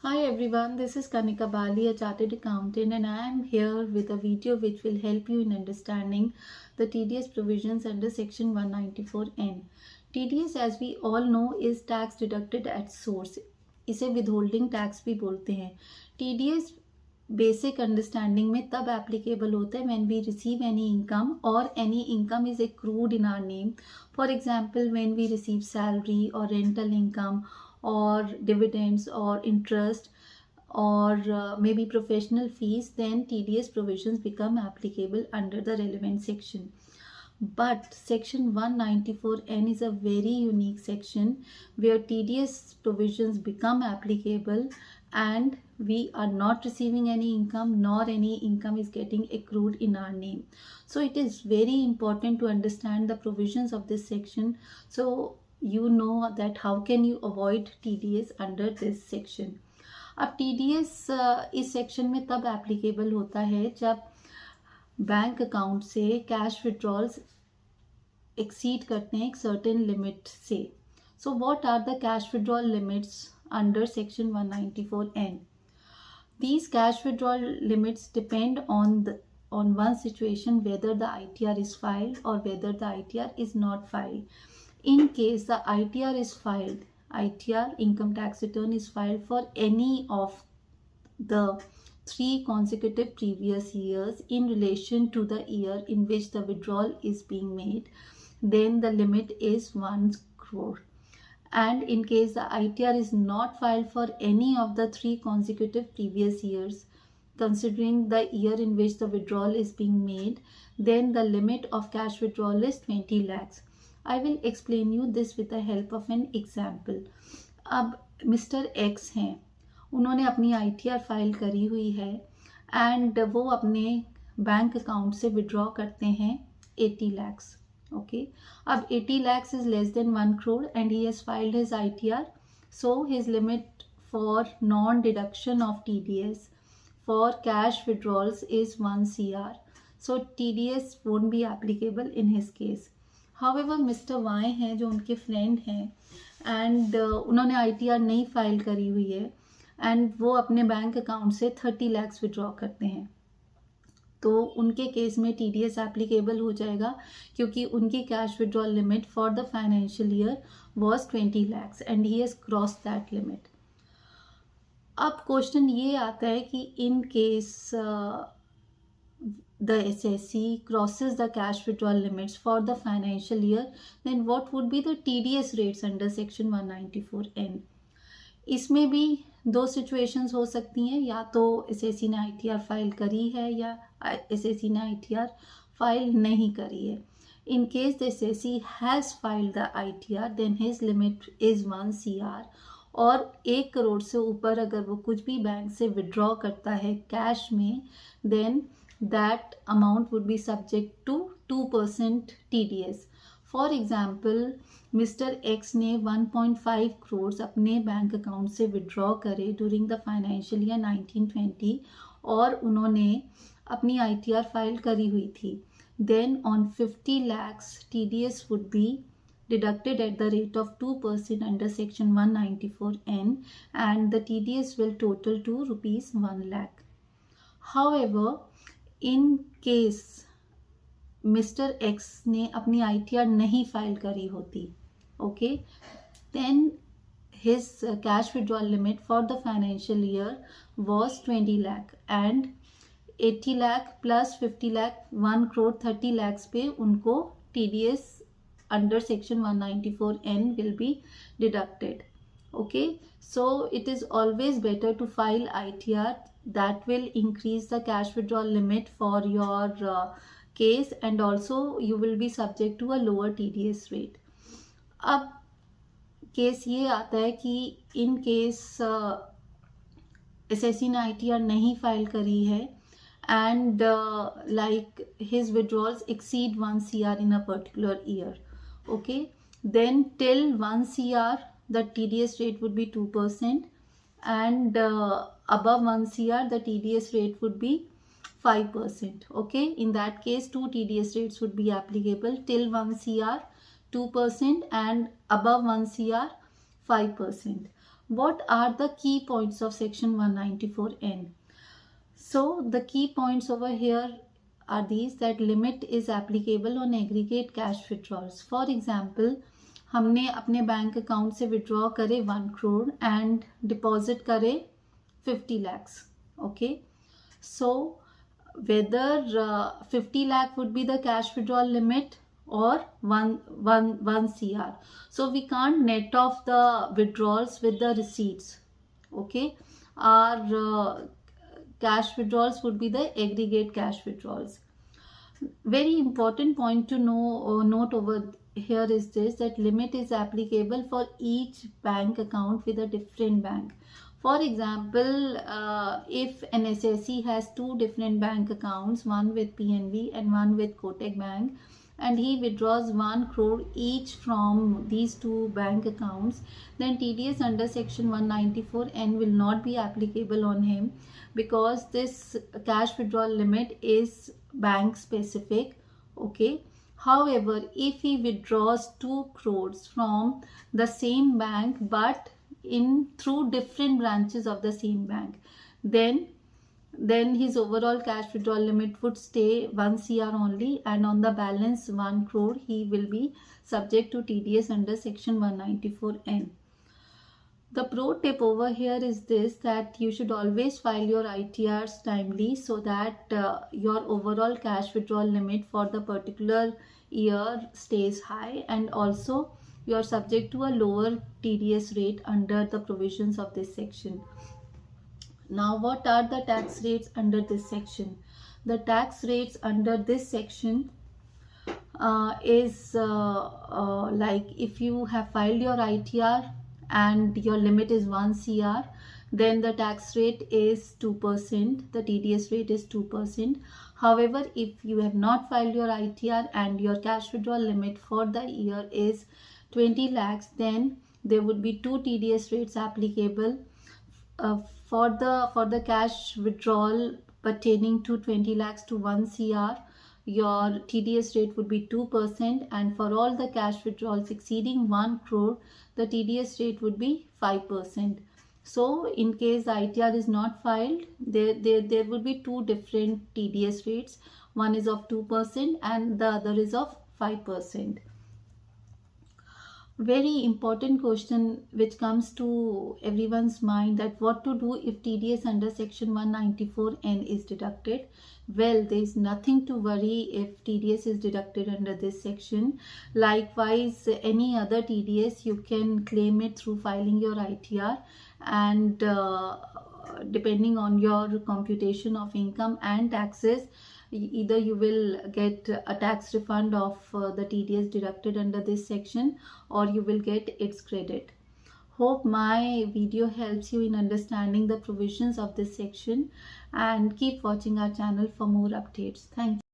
Hi everyone, this is Kanika Bali, a chartered accountant, and I am here with a video which will help you in understanding the TDS provisions under Section 194N. TDS, as we all know, is tax deducted at source. इसे withholding tax भी बोलते हैं. TDS basic understanding में तब applicable होता है when we receive any income or any income is accrued in our name. For example when we receive salary or rental income or dividends or interest or maybe professional fees, then TDS provisions become applicable under the relevant section. But section 194N is a very unique section where TDS provisions become applicable and we are not receiving any income nor any income is getting accrued in our name. So it is very important to understand the provisions of this section. So you know that how can you avoid TDS under this section. अब TDS इस section में तब applicable होता है जब bank account से cash withdrawals exceed करते हैं एक सर्टेन लिमिट से. So what are the cash withdrawal limits under section 194N? These cash withdrawal limits depend on one situation, whether the ITR is filed or whether the ITR is not filed. In case the ITR is filed, ITR income tax return is filed for any of the 3 consecutive previous years in relation to the year in which the withdrawal is being made, then the limit is 1 crore. And in case the ITR is not filed for any of the 3 consecutive previous years, considering the year in which the withdrawal is being made, then the limit of cash withdrawal is 20 lakhs. I will explain you this with the help of an example. अब mister x हैं, उन्होंने अपनी ITR file करी हुई है and वो अपने bank account से विड्रॉ करते हैं 80 lakhs. Okay, अब 80 lakhs is less than 1 crore and he has filed his ITR. So his limit for non-deduction of TDS for cash withdrawals is 1 CR. So TDS won't be applicable in his case. However, mister Y हैं जो उनके friend हैं and उन्होंने ITR नहीं file करी हुई है and वो अपने बैंक अकाउंट से 30 lakhs विड्रॉ करते हैं, तो उनके केस में TDS एप्लीकेबल हो जाएगा क्योंकि उनकी cash withdrawal limit for the financial year was 20 lakhs and he has cross that limit. अब क्वेश्चन ये आता है कि in case the SSC crosses the cash withdrawal limits for the financial year, then what would be the TDS rates under section 194N? इसमें भी 2 situations हो सकती हैं, या तो SSC ने ITR फाइल करी है या SSC ने ITR फाइल नहीं करी है. In case the SSC has filed the ITR, then his limit is 1 CR और 1 करोड़ से ऊपर अगर वो कुछ भी बैंक से विड्रॉ करता है कैश में, then that amount would be subject to 2% TDS. For example, Mr. X ने 1.5 crores अपने बैंक अकाउंट से विड्रॉ करे during the financial year 1920 और उन्होंने अपनी ITR फाइल करी हुई थी. Then on 50 lakhs TDS would be deducted at the rate of 2% under section 194N and the TDS will total to rupees 1 lakh. However, in case mister X ने अपनी ITR नहीं file करी होती, okay, then his cash withdrawal limit for the financial year was 20 lakh and 80 lakh plus 50 lakh 1 crore 30 lakhs पे उनको TDS under section 194N will be deducted. Okay, so it is always better to file ITR. That will increase the cash withdrawal limit for your case and also you will be subject to a lower TDS rate. अब case ये आता है कि in case SSC ने ITR नहीं file करी है and like his withdrawals exceed 1 CR in a particular year. Okay, then till 1 CR the TDS rate would be 2% and above 1 CR the TDS rate would be 5%. Okay, in that case 2 TDS rates would be applicable. Till 1 CR 2% and above 1 CR 5%. What are the key points of section 194N? So the key points over here are these, that limit is applicable on aggregate cash withdrawals. For example, हमने अपने bank account से withdraw करे 1 crore and deposit करे 50 lakhs. Okay, so whether 50 lakh would be the cash withdrawal limit or 1 CR. So we can't net off the withdrawals with the receipts. Okay, our cash withdrawals would be the aggregate cash withdrawals. Very important point to note over here is this, that limit is applicable for each bank account with a different bank. For example, if an SSE has 2 different bank accounts, one with PNB and one with Kotak Bank, and he withdraws 1 crore each from these 2 bank accounts, then TDS under section 194N will not be applicable on him, because this cash withdrawal limit is bank specific. Okay, however, if he withdraws 2 crores from the same bank but through different branches of the same bank, then his overall cash withdrawal limit would stay 1 CR only, and on the balance 1 crore he will be subject to TDS under section 194N. The pro tip over here is this, that you should always file your ITRs timely, so that your overall cash withdrawal limit for the particular year stays high, and also you are subject to a lower TDS rate under the provisions of this section. Now, what are the tax rates under this section? The tax rates under this section is like, if you have filed your ITR and your limit is 1 CR, then the tax rate is 2%, the TDS rate is 2%. However, if you have not filed your ITR and your cash withdrawal limit for the year is 20 lakhs, then there would be 2 TDS rates applicable. For the cash withdrawal pertaining to 20 lakhs to 1 CR, your TDS rate would be 2%, and for all the cash withdrawals exceeding 1 crore, the TDS rate would be 5%. So in case the ITR is not filed, there will be 2 different TDS rates. One is of 2% and the other is of 5%. Very important question which comes to everyone's mind, that what to do if TDS under section 194N is deducted. Well, there is nothing to worry if TDS is deducted under this section. Likewise, any other TDS you can claim it through filing your ITR, and depending on your computation of income and taxes, either you will get a tax refund of the TDS deducted under this section, or you will get its credit. Hope my video helps you in understanding the provisions of this section, and keep watching our channel for more updates. Thank you.